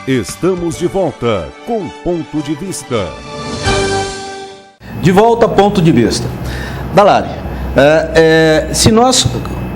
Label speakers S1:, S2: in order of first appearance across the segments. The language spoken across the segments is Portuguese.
S1: Estamos de volta com Ponto de Vista.
S2: De volta a Ponto de Vista. Dalari, se nós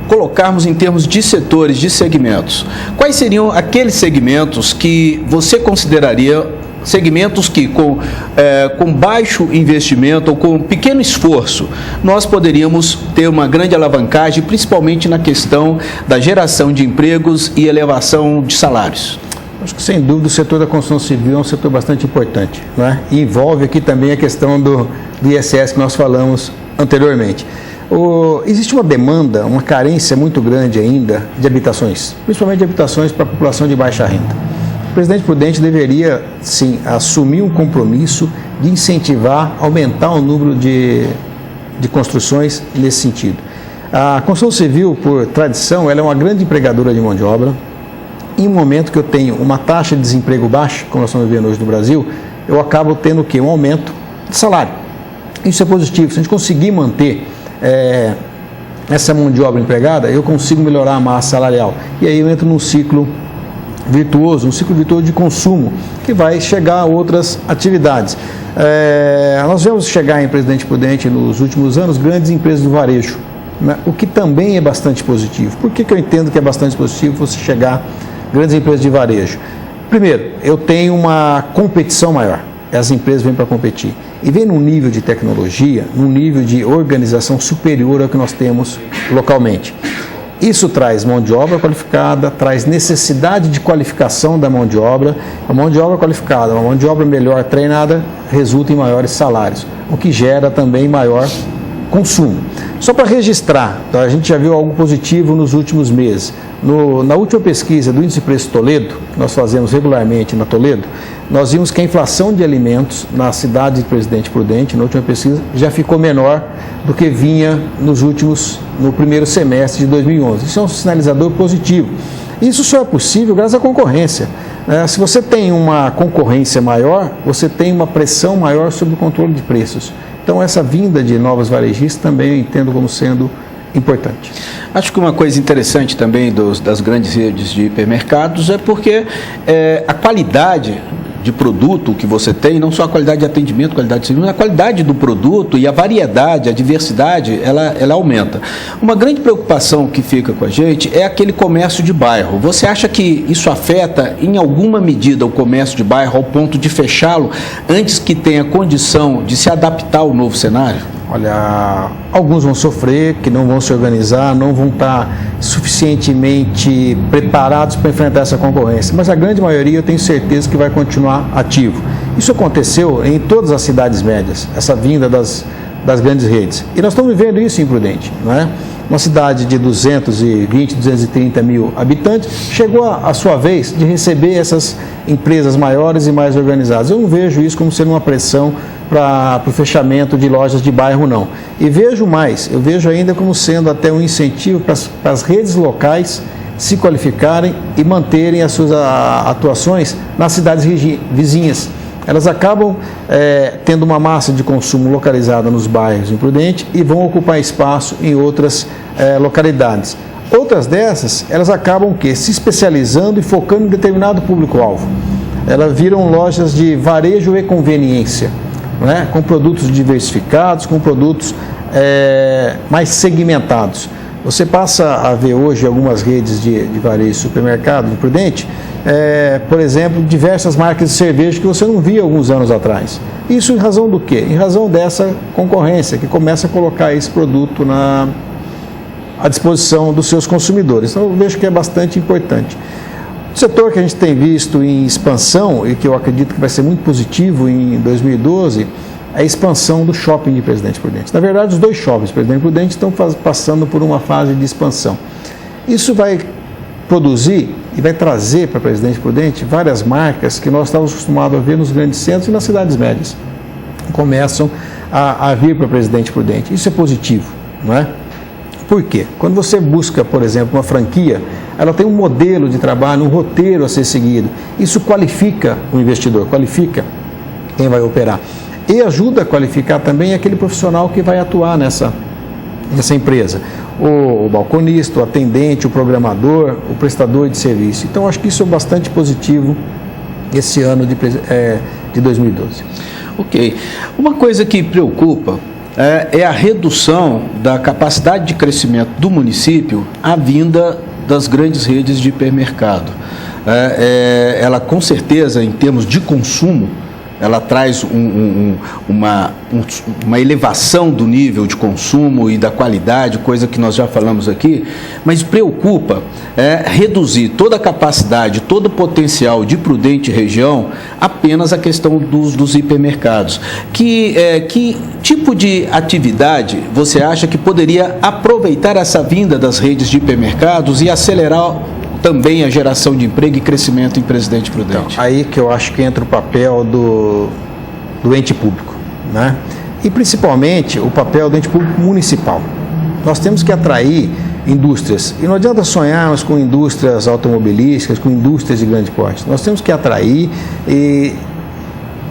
S2: colocarmos em termos de setores, de segmentos, quais seriam aqueles segmentos que você consideraria segmentos que com baixo investimento ou com pequeno esforço nós poderíamos ter uma grande alavancagem, principalmente na questão da geração de empregos e elevação de salários?
S3: Acho que, sem dúvida, o setor da construção civil é um setor bastante importante, né? E envolve aqui também a questão do ISS que nós falamos anteriormente. Existe uma demanda, uma carência muito grande ainda de habitações, principalmente de habitações para a população de baixa renda. O presidente Prudente deveria, sim, assumir um compromisso de incentivar, aumentar o número de construções nesse sentido. A construção civil, por tradição, ela é uma grande empregadora de mão de obra. Em um momento que eu tenho uma taxa de desemprego baixa, como nós estamos vivendo hoje no Brasil, eu acabo tendo o quê? Um aumento de salário. Isso é positivo. Se a gente conseguir manter essa mão de obra empregada, eu consigo melhorar a massa salarial. E aí eu entro num ciclo virtuoso, de consumo, que vai chegar a outras atividades. Nós vemos chegar em Presidente Prudente, nos últimos anos, grandes empresas do varejo, né? O que também é bastante positivo. Por que eu entendo que é bastante positivo você chegar grandes empresas de varejo? Primeiro, eu tenho uma competição maior. As empresas vêm para competir. E vem num nível de tecnologia, num nível de organização superior ao que nós temos localmente. Isso traz mão de obra qualificada, traz necessidade de qualificação da mão de obra. A mão de obra qualificada, uma mão de obra melhor treinada, resulta em maiores salários, o que gera também maior consumo. Só para registrar, a gente já viu algo positivo nos últimos meses. Na última pesquisa do Índice Preço Toledo, que nós fazemos regularmente na Toledo, nós vimos que a inflação de alimentos na cidade de Presidente Prudente, na última pesquisa, já ficou menor do que vinha no primeiro semestre de 2011. Isso é um sinalizador positivo. Isso só é possível graças à concorrência. Se você tem uma concorrência maior, você tem uma pressão maior sobre o controle de preços. Então, essa vinda de novos varejistas também eu entendo como sendo importante.
S2: Acho que uma coisa interessante também das grandes redes de hipermercados é porque a qualidade de produto que você tem, não só a qualidade de atendimento, qualidade de serviço, mas a qualidade do produto e a variedade, a diversidade, ela aumenta. Uma grande preocupação que fica com a gente é aquele comércio de bairro. Você acha que isso afeta em alguma medida o comércio de bairro ao ponto de fechá-lo antes que tenha condição de se adaptar ao novo cenário?
S3: Olha, alguns vão sofrer, que não vão se organizar, não vão estar suficientemente preparados para enfrentar essa concorrência, mas a grande maioria eu tenho certeza que vai continuar ativo. Isso aconteceu em todas as cidades médias, essa vinda das grandes redes. E nós estamos vivendo isso em Prudente, não é? Uma cidade de 220, 230 mil habitantes, chegou a sua vez de receber essas empresas maiores e mais organizadas. Eu não vejo isso como sendo uma pressão para o fechamento de lojas de bairro, não. E vejo mais, eu vejo ainda como sendo até um incentivo para as redes locais se qualificarem e manterem as suas atuações nas cidades vizinhas. Elas acabam tendo uma massa de consumo localizada nos bairros em Prudente e vão ocupar espaço em outras localidades. Outras dessas, elas acabam se especializando e focando em determinado público-alvo. Elas viram lojas de varejo e conveniência, né? Com produtos diversificados, com produtos mais segmentados. Você passa a ver hoje algumas redes de varejo e supermercado no Prudente, por exemplo, diversas marcas de cerveja que você não via alguns anos atrás. Isso em razão do quê? Em razão dessa concorrência que começa a colocar esse produto à disposição dos seus consumidores. Então, eu vejo que é bastante importante. O setor que a gente tem visto em expansão e que eu acredito que vai ser muito positivo em 2012 é a expansão do shopping de Presidente Prudente. Na verdade, os dois shoppings de Presidente Prudente estão passando por uma fase de expansão. Isso vai produzir e vai trazer para Presidente Prudente várias marcas que nós estávamos acostumados a ver nos grandes centros e nas cidades médias. Começam a vir para Presidente Prudente. Isso é positivo, não é? Por quê? Quando você busca, por exemplo, uma franquia, ela tem um modelo de trabalho, um roteiro a ser seguido. Isso qualifica o investidor, qualifica quem vai operar. E ajuda a qualificar também aquele profissional que vai atuar nessa empresa. O balconista, o atendente, o programador, o prestador de serviço. Então, acho que isso é bastante positivo esse ano de 2012.
S2: Ok. Uma coisa que preocupa é a redução da capacidade de crescimento do município à vinda das grandes redes de hipermercado. Ela, com certeza, em termos de consumo, ela traz uma elevação do nível de consumo e da qualidade, coisa que nós já falamos aqui, mas preocupa reduzir toda a capacidade, todo o potencial de Prudente região apenas a questão dos hipermercados. Que tipo de atividade você acha que poderia aproveitar essa vinda das redes de hipermercados e acelerar também a geração de emprego e crescimento em Presidente Prudente?
S3: Então, aí que eu acho que entra o papel do ente público, né? E principalmente o papel do ente público municipal. Nós temos que atrair indústrias, e não adianta sonharmos com indústrias automobilísticas, com indústrias de grande porte. Nós temos que atrair e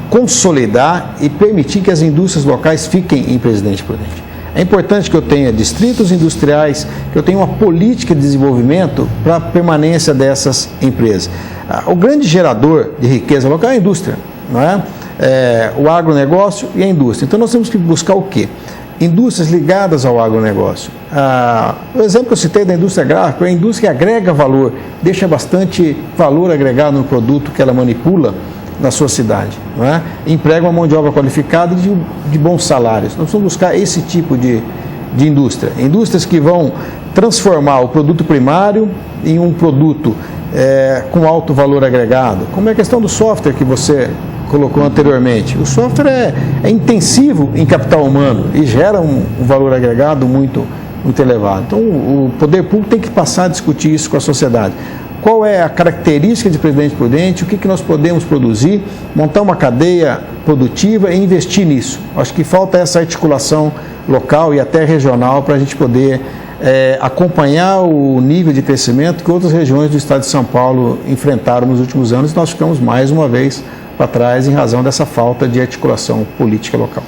S3: consolidar e permitir que as indústrias locais fiquem em Presidente Prudente. É importante que eu tenha distritos industriais, que eu tenha uma política de desenvolvimento para a permanência dessas empresas. O grande gerador de riqueza local é a indústria, não é? O agronegócio e a indústria. Então nós temos que buscar o quê? Indústrias ligadas ao agronegócio. O exemplo que eu citei da indústria gráfica é a indústria que agrega valor, deixa bastante valor agregado no produto que ela manipula na sua cidade, não é? Emprega uma mão de obra qualificada e de bons salários. Nós vamos buscar esse tipo de indústria. Indústrias que vão transformar o produto primário em um produto com alto valor agregado, como é a questão do software que você colocou anteriormente. O software é intensivo em capital humano e gera um valor agregado muito elevado. Então, o poder público tem que passar a discutir isso com a sociedade. Qual é a característica de Presidente Prudente, o que nós podemos produzir, montar uma cadeia produtiva e investir nisso. Acho que falta essa articulação local e até regional para a gente poder acompanhar o nível de crescimento que outras regiões do estado de São Paulo enfrentaram nos últimos anos, e nós ficamos mais uma vez para trás em razão dessa falta de articulação política local.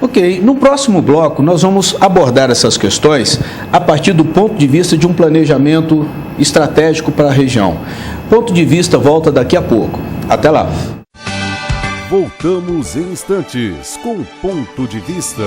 S2: Ok, no próximo bloco nós vamos abordar essas questões a partir do ponto de vista de um planejamento estratégico para a região. Ponto de vista volta daqui a pouco. Até lá.
S1: Voltamos em instantes com Ponto de Vista.